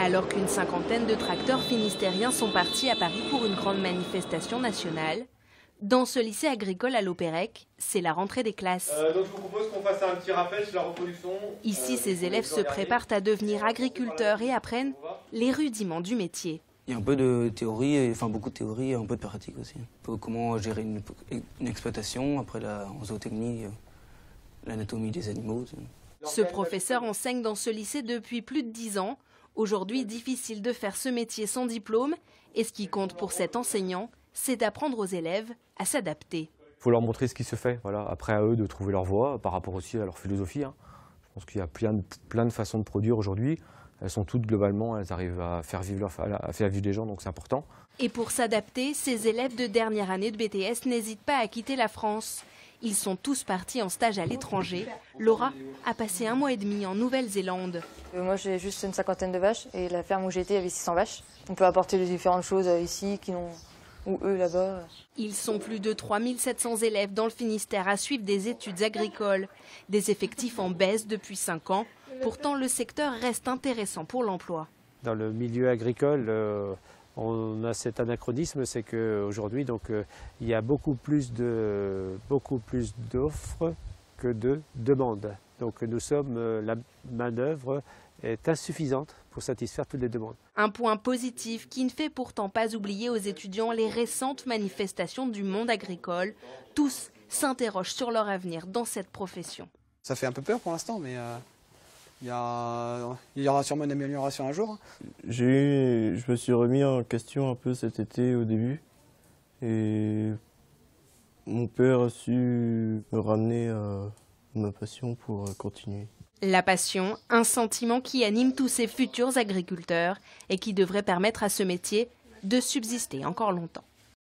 Alors qu'une cinquantaine de tracteurs finistériens sont partis à Paris pour une grande manifestation nationale, dans ce lycée agricole à Lopérec, c'est la rentrée des classes. Donc je vous propose qu'on fasse un petit rappel sur la reproduction. Ici, ces élèves se préparent à devenir agriculteurs et apprennent les rudiments du métier. Il y a un peu de théorie, enfin beaucoup de théorie et un peu de pratique aussi. Un peu comment gérer une exploitation, après en zootechnie, l'anatomie des animaux. Ce professeur enseigne dans ce lycée depuis plus de 10 ans. Aujourd'hui, difficile de faire ce métier sans diplôme. Et ce qui compte pour cet enseignant, c'est d'apprendre aux élèves à s'adapter. Il faut leur montrer ce qui se fait. Voilà. Après, à eux de trouver leur voie par rapport aussi à leur philosophie. Je pense qu'il y a plein de façons de produire aujourd'hui. Elles sont toutes globalement, elles arrivent à faire vivre les gens, donc c'est important. Et pour s'adapter, ces élèves de dernière année de BTS n'hésitent pas à quitter la France. Ils sont tous partis en stage à l'étranger. Laura a passé 1 mois et demi en Nouvelle-Zélande. Moi j'ai juste une cinquantaine de vaches et la ferme où j'étais avait 600 vaches. On peut apporter les différentes choses ici ou eux là-bas. Ils sont plus de 3700 élèves dans le Finistère à suivre des études agricoles. Des effectifs en baisse depuis 5 ans. Pourtant, le secteur reste intéressant pour l'emploi. Dans le milieu agricole, on a cet anachronisme, c'est qu'aujourd'hui, il y a beaucoup plus d'offres que de demandes. Donc la main-d'œuvre est insuffisante pour satisfaire toutes les demandes. Un point positif qui ne fait pourtant pas oublier aux étudiants les récentes manifestations du monde agricole. Tous s'interrogent sur leur avenir dans cette profession. Ça fait un peu peur pour l'instant, mais il y aura sûrement une amélioration un jour. Je me suis remis en question un peu cet été au début. Et mon père a su me ramener à ma passion pour continuer. La passion, un sentiment qui anime tous ces futurs agriculteurs et qui devrait permettre à ce métier de subsister encore longtemps.